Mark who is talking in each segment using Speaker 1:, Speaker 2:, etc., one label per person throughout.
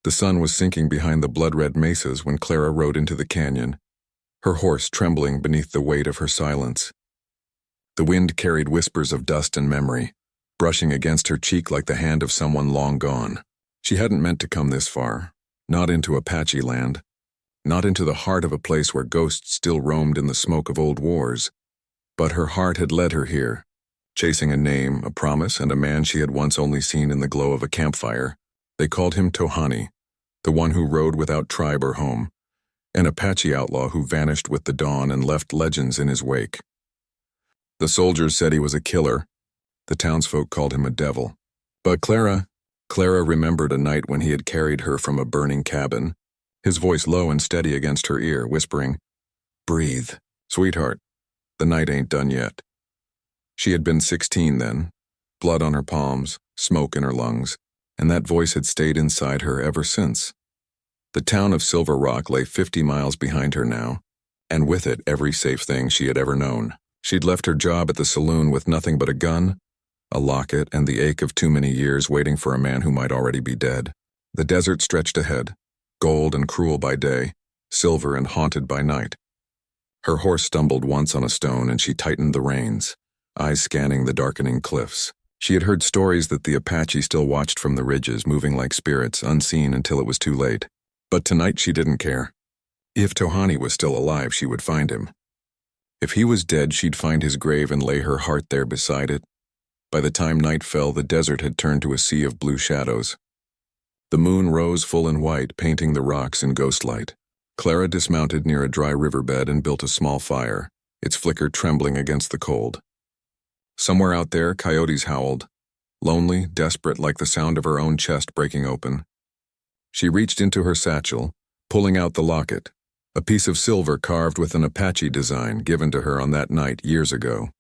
Speaker 1: The sun was sinking behind the blood-red mesas when Clara rode into the canyon, her horse trembling beneath the weight of her silence. The wind carried whispers of dust and memory, brushing against her cheek like the hand of someone long gone. She hadn't meant to come this far, not into Apache land, not into the heart of a place where ghosts still roamed in the smoke of old wars. But her heart had led her here, chasing a name, a promise, and a man she had once only seen in the glow of a campfire. They called him Tohani, the one who rode without tribe or home, an Apache outlaw who vanished with the dawn and left legends in his wake. The soldiers said he was a killer. The townsfolk called him a devil. But Clara remembered a night when he had carried her from a burning cabin, his voice low and steady against her ear, whispering, "Breathe, sweetheart, the night ain't done yet." She had been 16 then, blood on her palms, smoke in her lungs, and that voice had stayed inside her ever since. The town of Silver Rock lay 50 miles behind her now, and with it every safe thing she had ever known. She'd left her job at the saloon with nothing but a gun, a locket, and the ache of too many years waiting for a man who might already be dead. The desert stretched ahead, gold and cruel by day, silver and haunted by night. Her horse stumbled once on a stone and she tightened the reins, eyes scanning the darkening cliffs. She had heard stories that the Apache still watched from the ridges, moving like spirits, unseen until it was too late. But tonight she didn't care. If Tohani was still alive, she would find him. If he was dead, she'd find his grave and lay her heart there beside it. By the time night fell, the desert had turned to a sea of blue shadows. The moon rose full and white, painting the rocks in ghostlight. Clara dismounted near a dry riverbed and built a small fire, its flicker trembling against the cold. Somewhere out there, coyotes howled, lonely, desperate, like the sound of her own chest breaking open. She reached into her satchel, pulling out the locket, a piece of silver carved with an Apache design given to her on that night years ago.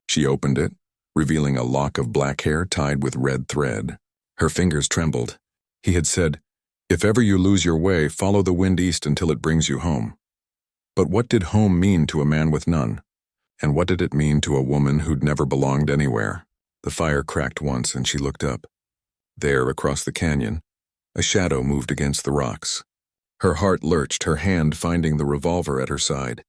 Speaker 1: She opened it, revealing a lock of black hair tied with red thread. Her fingers trembled. He had said, "If ever you lose your way, follow the wind east until it brings you home." But what did home mean to a man with none? And what did it mean to a woman who'd never belonged anywhere? The fire cracked once and she looked up. There, across the canyon, a shadow moved against the rocks. Her heart lurched, her hand finding the revolver at her side.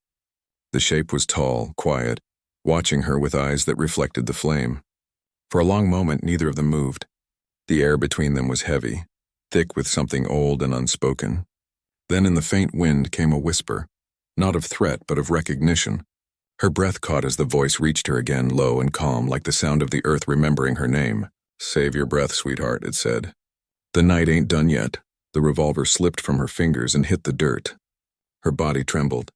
Speaker 1: The shape was tall, quiet, watching her with eyes that reflected the flame. For a long moment, neither of them moved. The air between them was heavy, thick with something old and unspoken. Then in the faint wind came a whisper, not of threat but of recognition. Her breath caught as the voice reached her again, low and calm, like the sound of the earth remembering her name. "Save your breath, sweetheart," it said. "The night ain't done yet." The revolver slipped from her fingers and hit the dirt. Her body trembled.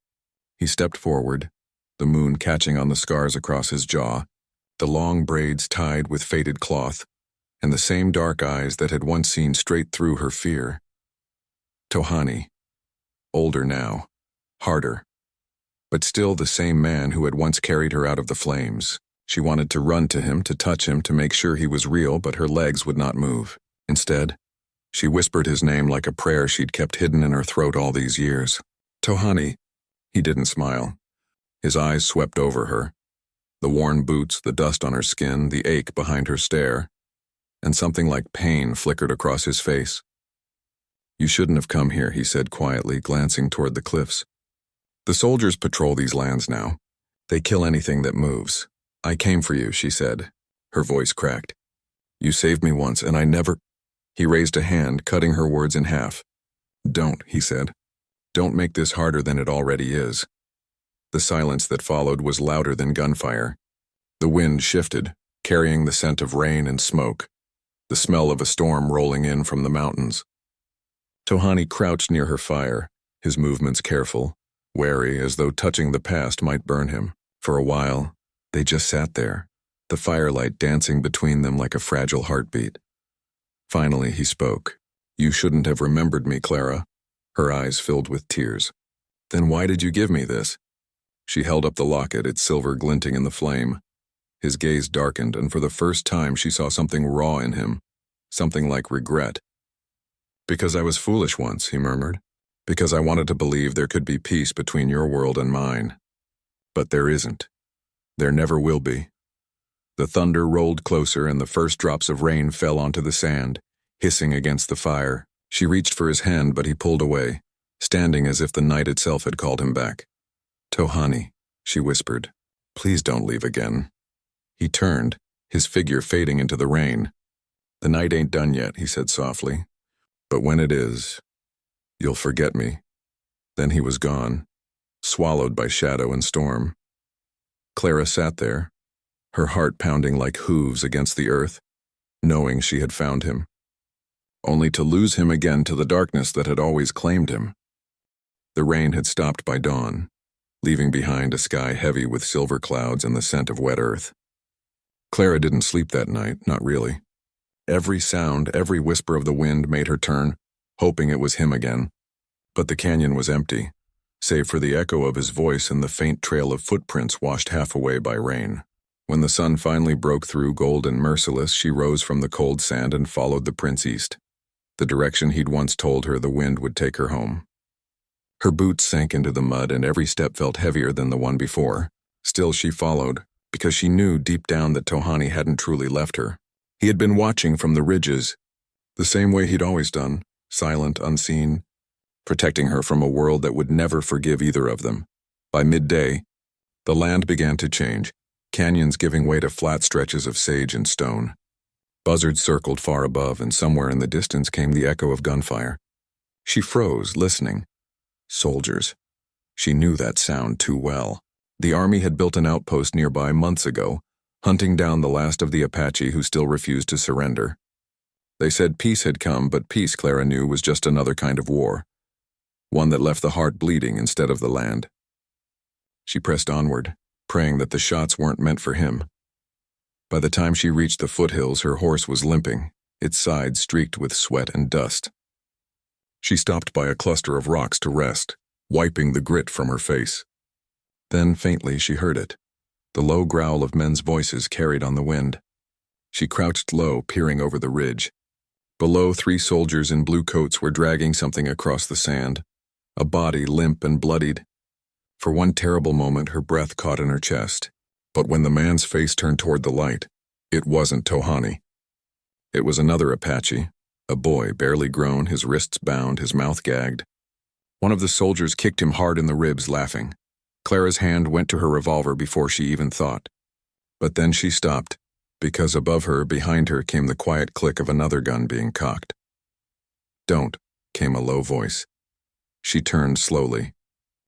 Speaker 1: He stepped forward, the moon catching on the scars across his jaw, the long braids tied with faded cloth, and the same dark eyes that had once seen straight through her fear. Tohani. Older now, harder, but still the same man who had once carried her out of the flames. She wanted to run to him, to touch him, to make sure he was real, but her legs would not move. Instead, she whispered his name like a prayer she'd kept hidden in her throat all these years. "Tohani." He didn't smile. His eyes swept over her. The worn boots, the dust on her skin, the ache behind her stare, and something like pain flickered across his face. "You shouldn't have come here," he said quietly, glancing toward the cliffs. "The soldiers patrol these lands now. They kill anything that moves. I came for you," she said. Her voice cracked. "You saved me once, and I never—" He raised a hand, cutting her words in half. "Don't," he said. "Don't make this harder than it already is." The silence that followed was louder than gunfire. The wind shifted, carrying the scent of rain and smoke, the smell of a storm rolling in from the mountains. Tohani crouched near her fire, his movements careful, wary as though touching the past might burn him. For a while, they just sat there, the firelight dancing between them like a fragile heartbeat. Finally, he spoke. "You shouldn't have remembered me, Clara." Her eyes filled with tears. "Then why did you give me this?" She held up the locket, its silver glinting in the flame. His gaze darkened, and for the first time she saw something raw in him, something like regret. "Because I was foolish once," he murmured. "Because I wanted to believe there could be peace between your world and mine. But there isn't. There never will be." The thunder rolled closer and the first drops of rain fell onto the sand, hissing against the fire, She reached for his hand, but he pulled away, standing as if the night itself had called him back. "Tohani," she whispered, "please don't leave again." He turned, his figure fading into the rain. "The night ain't done yet," he said softly. "But when it is, you'll forget me." Then he was gone, swallowed by shadow and storm. Clara sat there, her heart pounding like hooves against the earth, knowing she had found him, only to lose him again to the darkness that had always claimed him. The rain had stopped by dawn, leaving behind a sky heavy with silver clouds and the scent of wet earth. Clara didn't sleep that night, not really. Every sound, every whisper of the wind made her turn, hoping it was him again. But the canyon was empty, save for the echo of his voice and the faint trail of footprints washed half away by rain. When the sun finally broke through, gold and merciless, she rose from the cold sand and followed the prince east, the direction he'd once told her the wind would take her home. Her boots sank into the mud and every step felt heavier than the one before. Still she followed, because she knew deep down that Tohani hadn't truly left her. He had been watching from the ridges, the same way he'd always done, silent, unseen, protecting her from a world that would never forgive either of them. By midday, the land began to change, canyons giving way to flat stretches of sage and stone. Buzzards circled far above, and somewhere in the distance came the echo of gunfire. She froze, listening. Soldiers. She knew that sound too well. The army had built an outpost nearby months ago, hunting down the last of the Apache who still refused to surrender. They said peace had come, but peace, Clara knew, was just another kind of war, one that left the heart bleeding instead of the land. She pressed onward, praying that the shots weren't meant for him. By the time she reached the foothills, her horse was limping, its sides streaked with sweat and dust. She stopped by a cluster of rocks to rest, wiping the grit from her face. Then, faintly, she heard it, the low growl of men's voices carried on the wind. She crouched low, peering over the ridge. Below, 3 soldiers in blue coats were dragging something across the sand, a body limp and bloodied. For one terrible moment, her breath caught in her chest. But when the man's face turned toward the light, it wasn't Tohani. It was another Apache, a boy barely grown, his wrists bound, his mouth gagged. One of the soldiers kicked him hard in the ribs, laughing. Clara's hand went to her revolver before she even thought. But then she stopped, because above her, behind her, came the quiet click of another gun being cocked. "Don't," came a low voice. She turned slowly.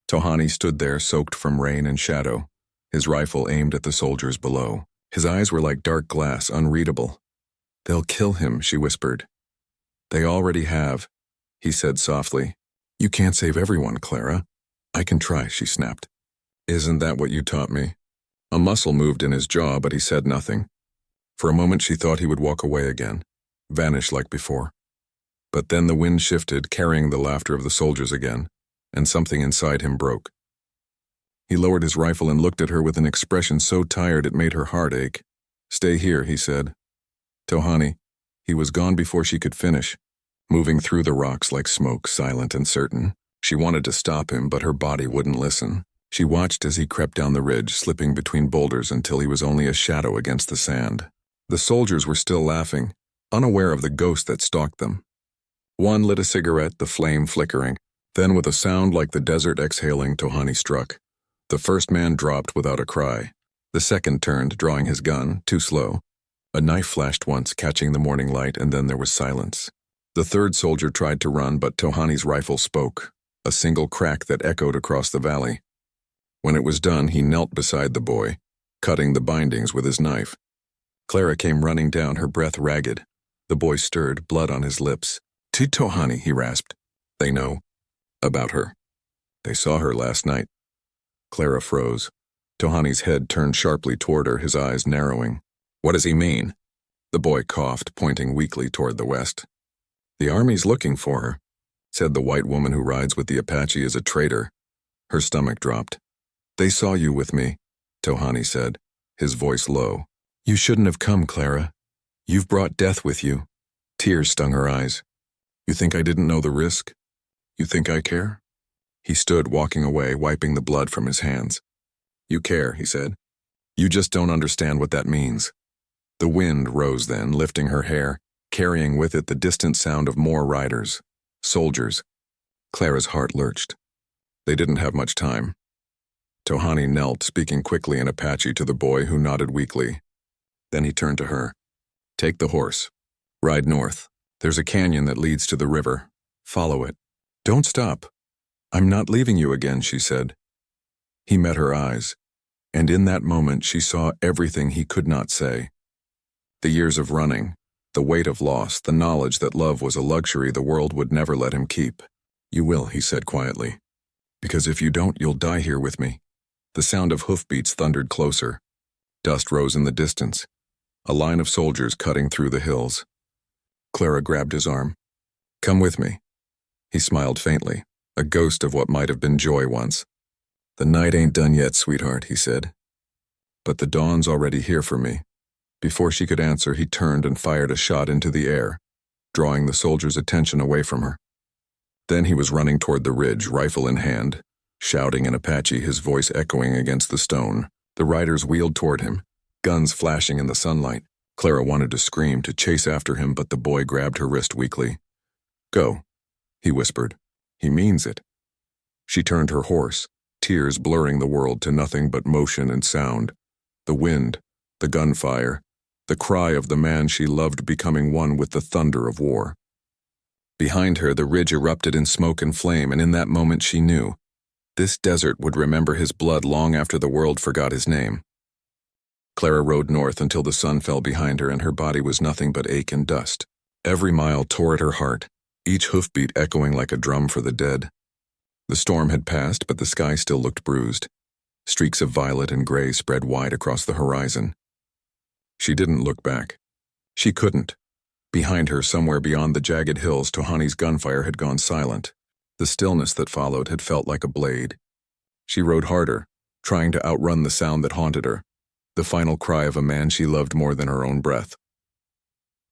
Speaker 1: Tohani stood there, soaked from rain and shadow, his rifle aimed at the soldiers below. His eyes were like dark glass, unreadable. "They'll kill him," she whispered. "They already have," he said softly. "You can't save everyone, Clara." "I can try," she snapped. "Isn't that what you taught me?" A muscle moved in his jaw, but he said nothing. For a moment she thought he would walk away again, vanish like before. But then the wind shifted, carrying the laughter of the soldiers again, and something inside him broke. He lowered his rifle and looked at her with an expression so tired it made her heart ache. "Stay here," he said. "Tohani." He was gone before she could finish, moving through the rocks like smoke, silent and certain. She wanted to stop him, but her body wouldn't listen. She watched as he crept down the ridge, slipping between boulders until he was only a shadow against the sand. The soldiers were still laughing, unaware of the ghost that stalked them. One lit a cigarette, the flame flickering. Then, with a sound like the desert exhaling, Tohani struck. The first man dropped without a cry. The second turned, drawing his gun, too slow. A knife flashed once, catching the morning light, and then there was silence. The third soldier tried to run, but Tohani's rifle spoke, a single crack that echoed across the valley. When it was done, he knelt beside the boy, cutting the bindings with his knife. Clara came running down, her breath ragged. The boy stirred, blood on his lips. "Tohani," he rasped. "They know about her. They saw her last night." Clara froze. Tohani's head turned sharply toward her, his eyes narrowing. "What does he mean?" The boy coughed, pointing weakly toward the west. "The army's looking for her," said the white woman who rides with the Apache as a traitor. Her stomach dropped. "They saw you with me," Tohani said, his voice low. "You shouldn't have come, Clara. You've brought death with you." Tears stung her eyes. "You think I didn't know the risk? You think I care?" He stood, walking away, wiping the blood from his hands. "You care," he said. "You just don't understand what that means." The wind rose then, lifting her hair, carrying with it the distant sound of more riders. Soldiers. Clara's heart lurched. They didn't have much time. Tohani knelt, speaking quickly in Apache to the boy who nodded weakly. Then he turned to her. Take the horse. Ride north. There's a canyon that leads to the river. Follow it. Don't stop. I'm not leaving you again, she said. He met her eyes, and in that moment she saw everything he could not say. The years of running, the weight of loss, the knowledge that love was a luxury the world would never let him keep. You will, he said quietly. Because if you don't, you'll die here with me. The sound of hoofbeats thundered closer. Dust rose in the distance, a line of soldiers cutting through the hills. Clara grabbed his arm. Come with me. He smiled faintly, a ghost of what might have been joy once. The night ain't done yet, sweetheart, he said. But the dawn's already here for me. Before she could answer, he turned and fired a shot into the air, drawing the soldiers' attention away from her. Then he was running toward the ridge, rifle in hand, shouting in Apache, his voice echoing against the stone. The riders wheeled toward him, guns flashing in the sunlight. Clara wanted to scream, to chase after him, but the boy grabbed her wrist weakly. Go, he whispered. He means it. She turned her horse, tears blurring the world to nothing but motion and sound. The wind, the gunfire, the cry of the man she loved becoming one with the thunder of war. Behind her, the ridge erupted in smoke and flame, and in that moment she knew. This desert would remember his blood long after the world forgot his name. Clara rode north until the sun fell behind her and her body was nothing but ache and dust. Every mile tore at her heart, each hoofbeat echoing like a drum for the dead. The storm had passed, but the sky still looked bruised. Streaks of violet and gray spread wide across the horizon. She didn't look back. She couldn't. Behind her, somewhere beyond the jagged hills, Tohani's gunfire had gone silent. The stillness that followed had felt like a blade. She rode harder, trying to outrun the sound that haunted her, the final cry of a man she loved more than her own breath.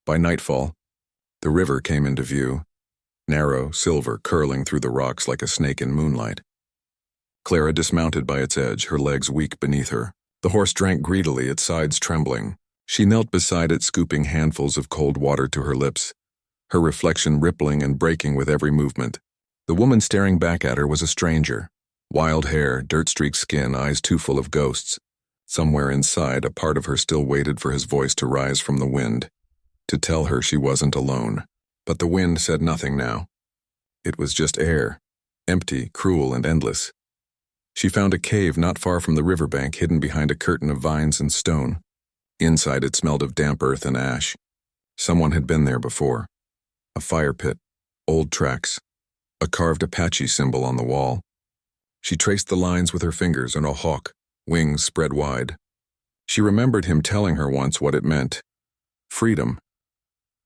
Speaker 1: By nightfall, the river came into view, narrow, silver, curling through the rocks like a snake in moonlight. Clara dismounted by its edge, her legs weak beneath her. The horse drank greedily, its sides trembling. She knelt beside it, scooping handfuls of cold water to her lips, her reflection rippling and breaking with every movement. The woman staring back at her was a stranger. Wild hair, dirt-streaked skin, eyes too full of ghosts. Somewhere inside, a part of her still waited for his voice to rise from the wind, to tell her she wasn't alone. But the wind said nothing now. It was just air, empty, cruel, and endless. She found a cave not far from the riverbank, hidden behind a curtain of vines and stone. Inside it smelled of damp earth and ash. Someone had been there before. A fire pit, old tracks, a carved Apache symbol on the wall. She traced the lines with her fingers on a hawk, wings spread wide. She remembered him telling her once what it meant. Freedom.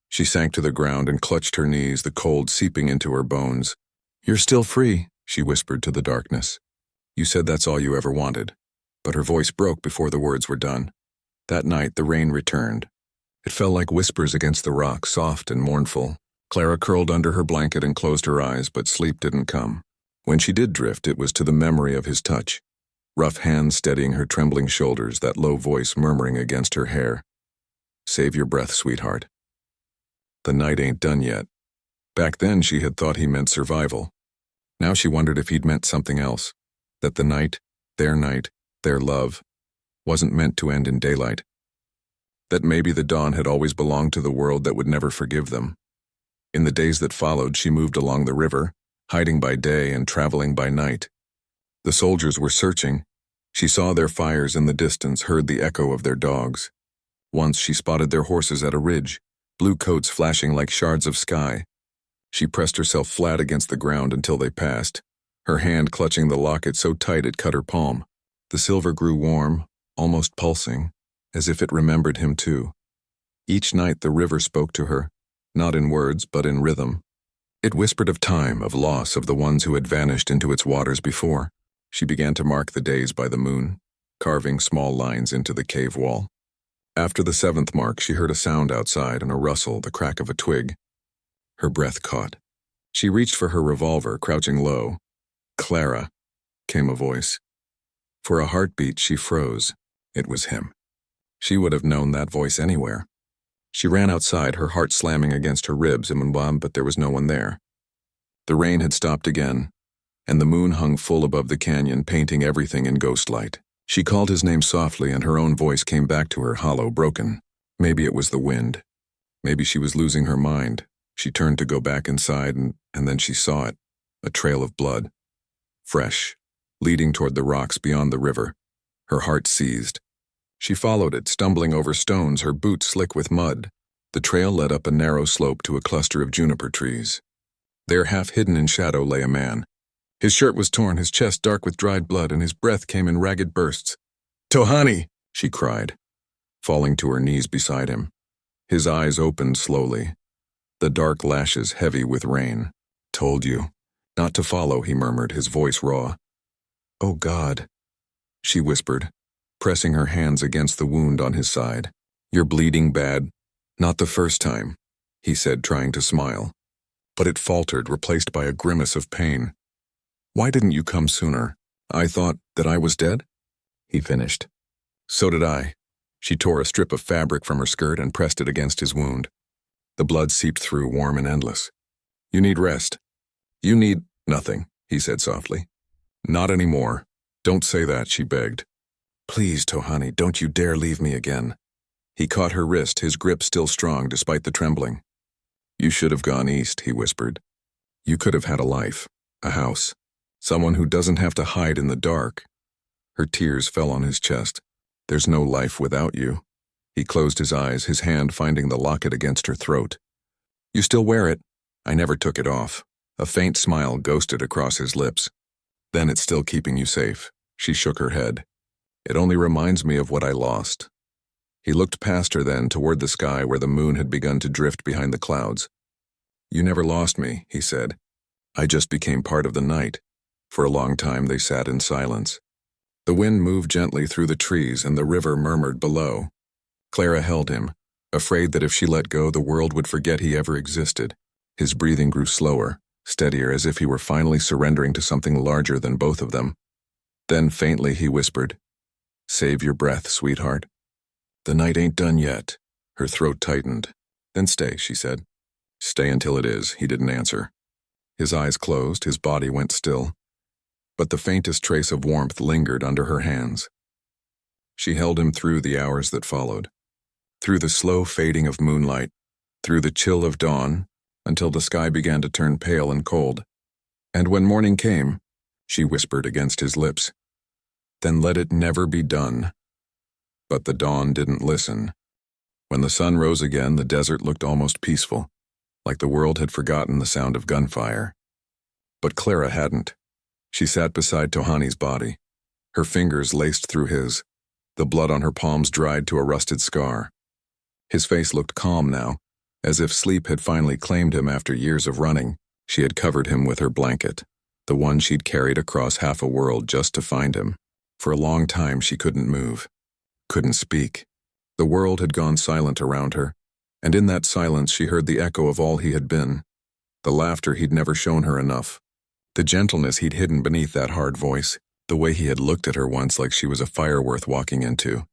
Speaker 1: She sank to the ground and clutched her knees, the cold seeping into her bones. You're still free, she whispered to the darkness. You said that's all you ever wanted. But her voice broke before the words were done. That night, the rain returned. It fell like whispers against the rock, soft and mournful. Clara curled under her blanket and closed her eyes, but sleep didn't come. When she did drift, it was to the memory of his touch. Rough hands steadying her trembling shoulders, that low voice murmuring against her hair. Save your breath, sweetheart. The night ain't done yet. Back then, she had thought he meant survival. Now she wondered if he'd meant something else. That the night, their love, wasn't meant to end in daylight. That maybe the dawn had always belonged to the world that would never forgive them. In the days that followed, she moved along the river, hiding by day and traveling by night. The soldiers were searching. She saw their fires in the distance, heard the echo of their dogs. Once she spotted their horses at a ridge, blue coats flashing like shards of sky. She pressed herself flat against the ground until they passed, her hand clutching the locket so tight it cut her palm. The silver grew warm, almost pulsing, as if it remembered him too. Each night the river spoke to her, not in words but in rhythm. It whispered of time, of loss, of the ones who had vanished into its waters before. She began to mark the days by the moon, carving small lines into the cave wall. After the 7th mark, she heard a sound outside and a rustle, the crack of a twig. Her breath caught. She reached for her revolver, crouching low. Clara, came a voice. For a heartbeat, she froze. It was him. She would have known that voice anywhere. She ran outside, her heart slamming against her ribs, but there was no one there. The rain had stopped again, and the moon hung full above the canyon, painting everything in ghost light. She called his name softly, and her own voice came back to her, hollow, broken. Maybe it was the wind. Maybe she was losing her mind. She turned to go back inside, and then she saw it. A trail of blood. Fresh, leading toward the rocks beyond the river. Her heart seized. She followed it, stumbling over stones, her boots slick with mud. The trail led up a narrow slope to a cluster of juniper trees. There, half hidden in shadow, lay a man. His shirt was torn, his chest dark with dried blood, and his breath came in ragged bursts. "Tohani!" she cried, falling to her knees beside him. His eyes opened slowly, the dark lashes heavy with rain. "Told you not to follow," he murmured, his voice raw. "Oh God," she whispered, pressing her hands against the wound on his side. "You're bleeding bad." "Not the first time," he said, trying to smile. But it faltered, replaced by a grimace of pain. "Why didn't you come sooner? I thought that I was dead?" he finished. "So did I." She tore a strip of fabric from her skirt and pressed it against his wound. The blood seeped through, warm and endless. "You need rest." "You need nothing," he said softly. "Not anymore. Don't say that," she begged. "Please, Tohani, don't you dare leave me again." He caught her wrist, his grip still strong despite the trembling. "You should have gone east," he whispered. "You could have had a life, a house, someone who doesn't have to hide in the dark." Her tears fell on his chest. "There's no life without you." He closed his eyes, his hand finding the locket against her throat. "You still wear it?" "I never took it off." A faint smile ghosted across his lips. "Then it's still keeping you safe." She shook her head. "It only reminds me of what I lost." He looked past her then, toward the sky where the moon had begun to drift behind the clouds. "You never lost me," he said. "I just became part of the night." For a long time they sat in silence. The wind moved gently through the trees, and the river murmured below. Clara held him, afraid that if she let go, the world would forget he ever existed. His breathing grew slower, steadier, as if he were finally surrendering to something larger than both of them. Then faintly he whispered, "Save your breath, sweetheart." "The night ain't done yet." Her throat tightened. "Then stay," she said. "Stay until it is," he didn't answer. His eyes closed, his body went still. But the faintest trace of warmth lingered under her hands. She held him through the hours that followed, through the slow fading of moonlight, through the chill of dawn, until the sky began to turn pale and cold. And when morning came, she whispered against his lips, "Then let it never be done." But the dawn didn't listen. When the sun rose again, the desert looked almost peaceful, like the world had forgotten the sound of gunfire. But Clara hadn't. She sat beside Tohani's body, her fingers laced through his, the blood on her palms dried to a rusted scar. His face looked calm now, as if sleep had finally claimed him after years of running. She had covered him with her blanket, the one she'd carried across half a world just to find him. For a long time she couldn't move, couldn't speak. The world had gone silent around her, and in that silence she heard the echo of all he had been, the laughter he'd never shown her enough, the gentleness he'd hidden beneath that hard voice, the way he had looked at her once like she was a fire worth walking into.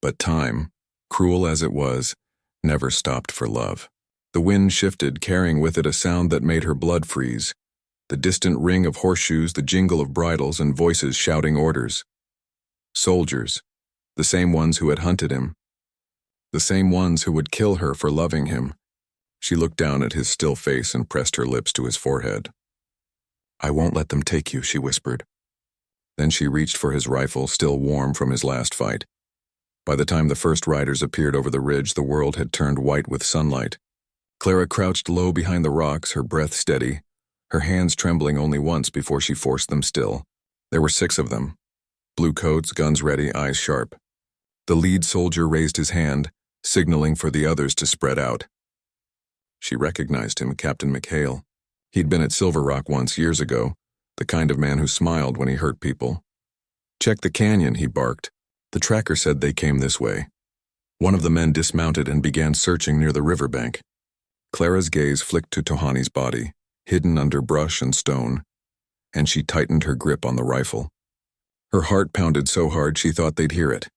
Speaker 1: But time, cruel as it was, never stopped for love. The wind shifted, carrying with it a sound that made her blood freeze. The distant ring of horseshoes, the jingle of bridles, and voices shouting orders. Soldiers, the same ones who had hunted him, the same ones who would kill her for loving him. She looked down at his still face and pressed her lips to his forehead. "I won't let them take you," she whispered. Then she reached for his rifle, still warm from his last fight. By the time the first riders appeared over the ridge, the world had turned white with sunlight. Clara crouched low behind the rocks, her breath steady, her hands trembling only once before she forced them still. There were 6 of them. Blue coats, guns ready, eyes sharp. The lead soldier raised his hand, signaling for the others to spread out. She recognized him, Captain McHale. He'd been at Silver Rock once years ago, the kind of man who smiled when he hurt people. "Check the canyon," he barked. "The tracker said they came this way." One of the men dismounted and began searching near the riverbank. Clara's gaze flicked to Tohani's body, hidden under brush and stone, and she tightened her grip on the rifle. Her heart pounded so hard she thought they'd hear it.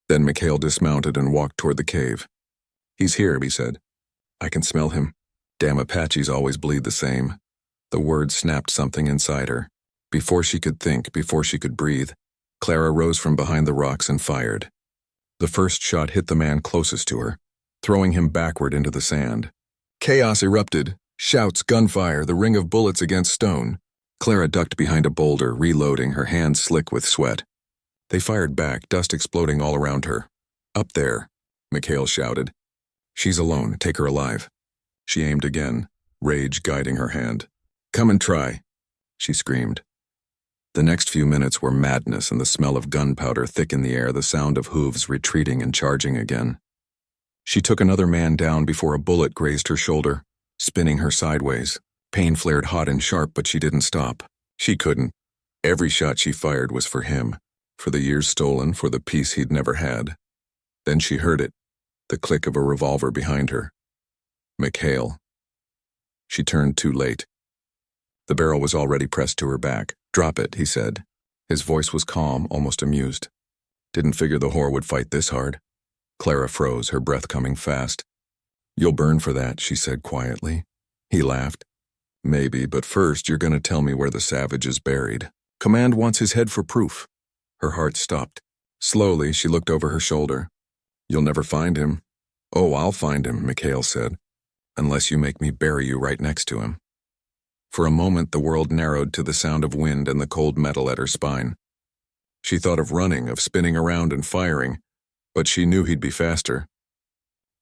Speaker 1: Then McHale dismounted and walked toward the cave. "He's here," he said. "I can smell him. Damn Apaches always bleed the same." The word snapped something inside her. Before she could think, before she could breathe, Clara rose from behind the rocks and fired. The first shot hit the man closest to her, throwing him backward into the sand. Chaos erupted. Shouts, gunfire, the ring of bullets against stone. Clara ducked behind a boulder, reloading, her hands slick with sweat. They fired back, dust exploding all around her. Up there, Mikhail shouted. She's alone, take her alive. She aimed again, rage guiding her hand. Come and try, she screamed. The next few minutes were madness and the smell of gunpowder thick in the air, the sound of hooves retreating and charging again. She took another man down before a bullet grazed her shoulder, spinning her sideways. Pain flared hot and sharp, but she didn't stop. She couldn't. Every shot she fired was for him, for the years stolen, for the peace he'd never had. Then she heard it, the click of a revolver behind her. Mikhail. She turned too late. The barrel was already pressed to her back. Drop it, he said. His voice was calm, almost amused. Didn't figure the whore would fight this hard. Clara froze, her breath coming fast. You'll burn for that, she said quietly. He laughed. Maybe, but first you're going to tell me where the savage is buried. Command wants his head for proof. Her heart stopped. Slowly, she looked over her shoulder. You'll never find him. Oh, I'll find him, Mikhail said. Unless you make me bury you right next to him. For a moment, the world narrowed to the sound of wind and the cold metal at her spine. She thought of running, of spinning around and firing, but she knew he'd be faster.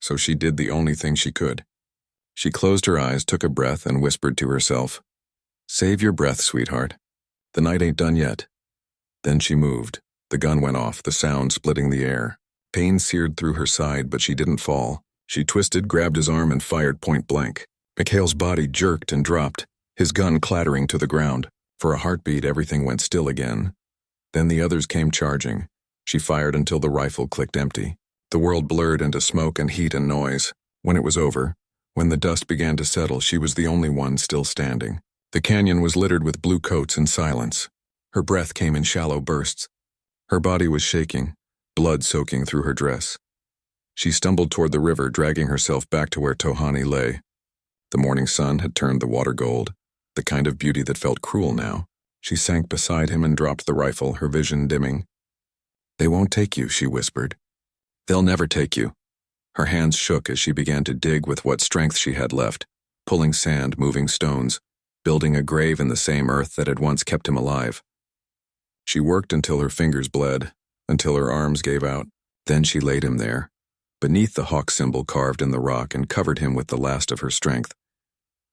Speaker 1: So she did the only thing she could. She closed her eyes, took a breath, and whispered to herself, Save your breath, sweetheart. The night ain't done yet. Then she moved. The gun went off, the sound splitting the air. Pain seared through her side, but she didn't fall. She twisted, grabbed his arm, and fired point blank. Mikhail's body jerked and dropped, his gun clattering to the ground. For a heartbeat, everything went still again. Then the others came charging. She fired until the rifle clicked empty. The world blurred into smoke and heat and noise. When it was over, when the dust began to settle, she was the only one still standing. The canyon was littered with blue coats and silence. Her breath came in shallow bursts. Her body was shaking, blood soaking through her dress. She stumbled toward the river, dragging herself back to where Tohani lay. The morning sun had turned the water gold, the kind of beauty that felt cruel now. She sank beside him and dropped the rifle, her vision dimming. They won't take you, she whispered. They'll never take you. Her hands shook as she began to dig with what strength she had left, pulling sand, moving stones, building a grave in the same earth that had once kept him alive. She worked until her fingers bled, until her arms gave out. Then she laid him there, beneath the hawk symbol carved in the rock, and covered him with the last of her strength.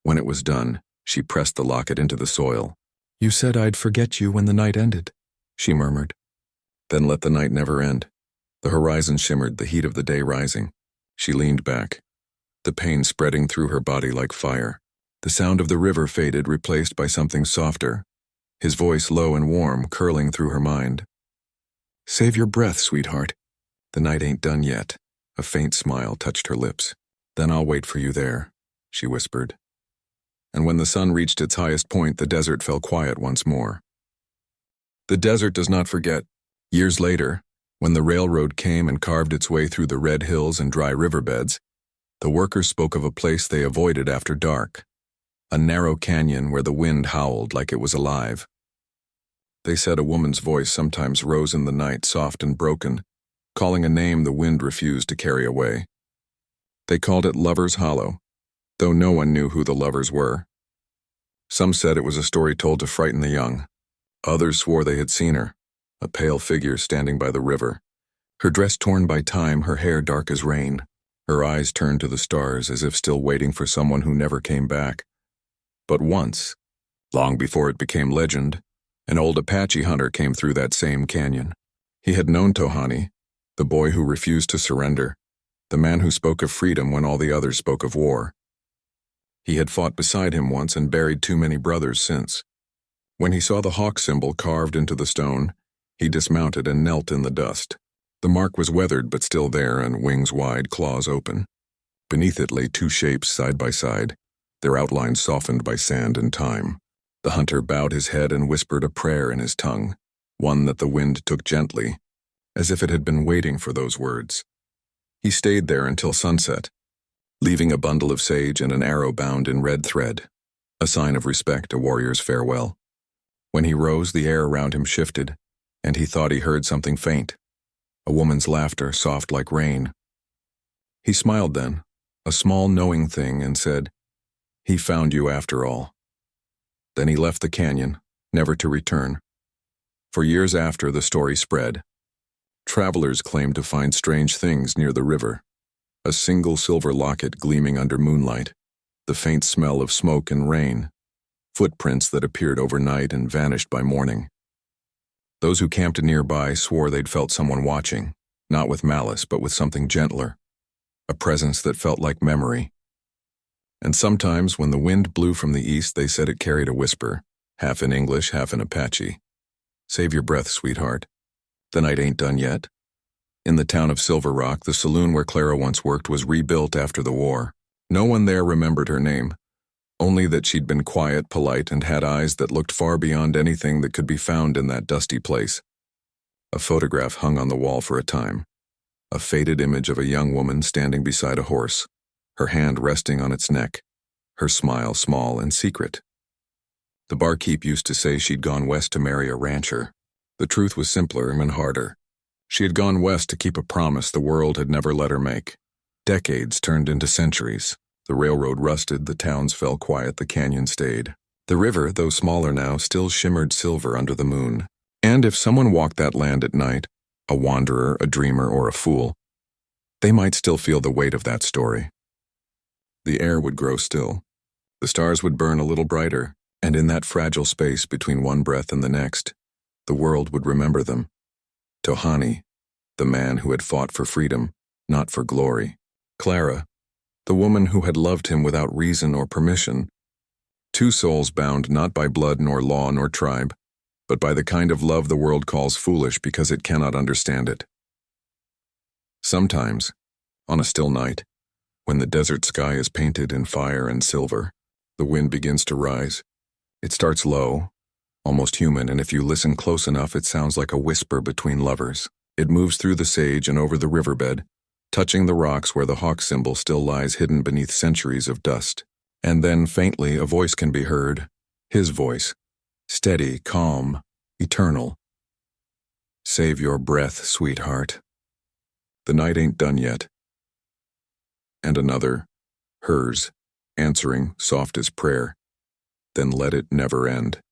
Speaker 1: When it was done, she pressed the locket into the soil. You said I'd forget you when the night ended, she murmured. Then let the night never end. The horizon shimmered, the heat of the day rising. She leaned back, the pain spreading through her body like fire. The sound of the river faded, replaced by something softer, his voice low and warm, curling through her mind. Save your breath, sweetheart. The night ain't done yet. A faint smile touched her lips. Then I'll wait for you there, she whispered. And when the sun reached its highest point, the desert fell quiet once more. The desert does not forget. Years later, when the railroad came and carved its way through the red hills and dry riverbeds, the workers spoke of a place they avoided after dark, a narrow canyon where the wind howled like it was alive. They said a woman's voice sometimes rose in the night, soft and broken, calling a name the wind refused to carry away. They called it Lover's Hollow, though no one knew who the lovers were. Some said it was a story told to frighten the young. Others swore they had seen her, a pale figure standing by the river, her dress torn by time, her hair dark as rain, her eyes turned to the stars as if still waiting for someone who never came back. But once, long before it became legend, an old Apache hunter came through that same canyon. He had known Tohani, the boy who refused to surrender, the man who spoke of freedom when all the others spoke of war. He had fought beside him once and buried too many brothers since. When he saw the hawk symbol carved into the stone, he dismounted and knelt in the dust. The mark was weathered but still there, and wings wide, claws open. Beneath it lay two shapes side by side, their outlines softened by sand and time. The hunter bowed his head and whispered a prayer in his tongue, one that the wind took gently, as if it had been waiting for those words. He stayed there until sunset, leaving a bundle of sage and an arrow bound in red thread. a sign of respect, a warrior's farewell. When he rose, the air around him shifted, and he thought he heard something faint, a woman's laughter, soft like rain. He smiled then, a small knowing thing, and said, "He found you after all." Then he left the canyon, never to return. For years after, the story spread. Travelers claimed to find strange things near the river. A single silver locket gleaming under moonlight, the faint smell of smoke and rain, footprints that appeared overnight and vanished by morning. Those who camped nearby swore they'd felt someone watching, not with malice but with something gentler, a presence that felt like memory. And sometimes when the wind blew from the east, they said it carried a whisper, half in English, half in Apache. "Save your breath, sweetheart. The night ain't done yet." In the town of Silver Rock, the saloon where Clara once worked was rebuilt after the war. No one there remembered her name, only that she'd been quiet, polite, and had eyes that looked far beyond anything that could be found in that dusty place. A photograph hung on the wall for a time, a faded image of a young woman standing beside a horse, her hand resting on its neck, her smile small and secret. The barkeep used to say she'd gone west to marry a rancher. The truth was simpler and harder. She had gone west to keep a promise the world had never let her make. Decades turned into centuries. The railroad rusted, the towns fell quiet, the canyon stayed. The river, though smaller now, still shimmered silver under the moon. And if someone walked that land at night, a wanderer, a dreamer, or a fool, they might still feel the weight of that story. The air would grow still. The stars would burn a little brighter, and in that fragile space between one breath and the next, the world would remember them. Tohani, the man who had fought for freedom, not for glory. Clara, the woman who had loved him without reason or permission. Two souls bound not by blood nor law nor tribe, but by the kind of love the world calls foolish because it cannot understand it. Sometimes, on a still night, when the desert sky is painted in fire and silver, the wind begins to rise. It starts low, almost human, and if you listen close enough, it sounds like a whisper between lovers. It moves through the sage and over the riverbed, touching the rocks where the hawk symbol still lies hidden beneath centuries of dust. And then, faintly, a voice can be heard, his voice, steady, calm, eternal. "Save your breath, sweetheart. The night ain't done yet." And another, hers, answering, soft as prayer. "Then let it never end."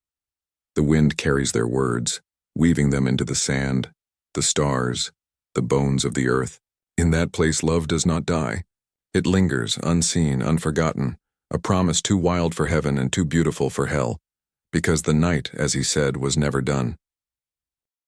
Speaker 1: The wind carries their words, weaving them into the sand, the stars, the bones of the earth. In that place love does not die. It lingers, unseen, unforgotten, a promise too wild for heaven and too beautiful for hell, because the night, as he said, was never done.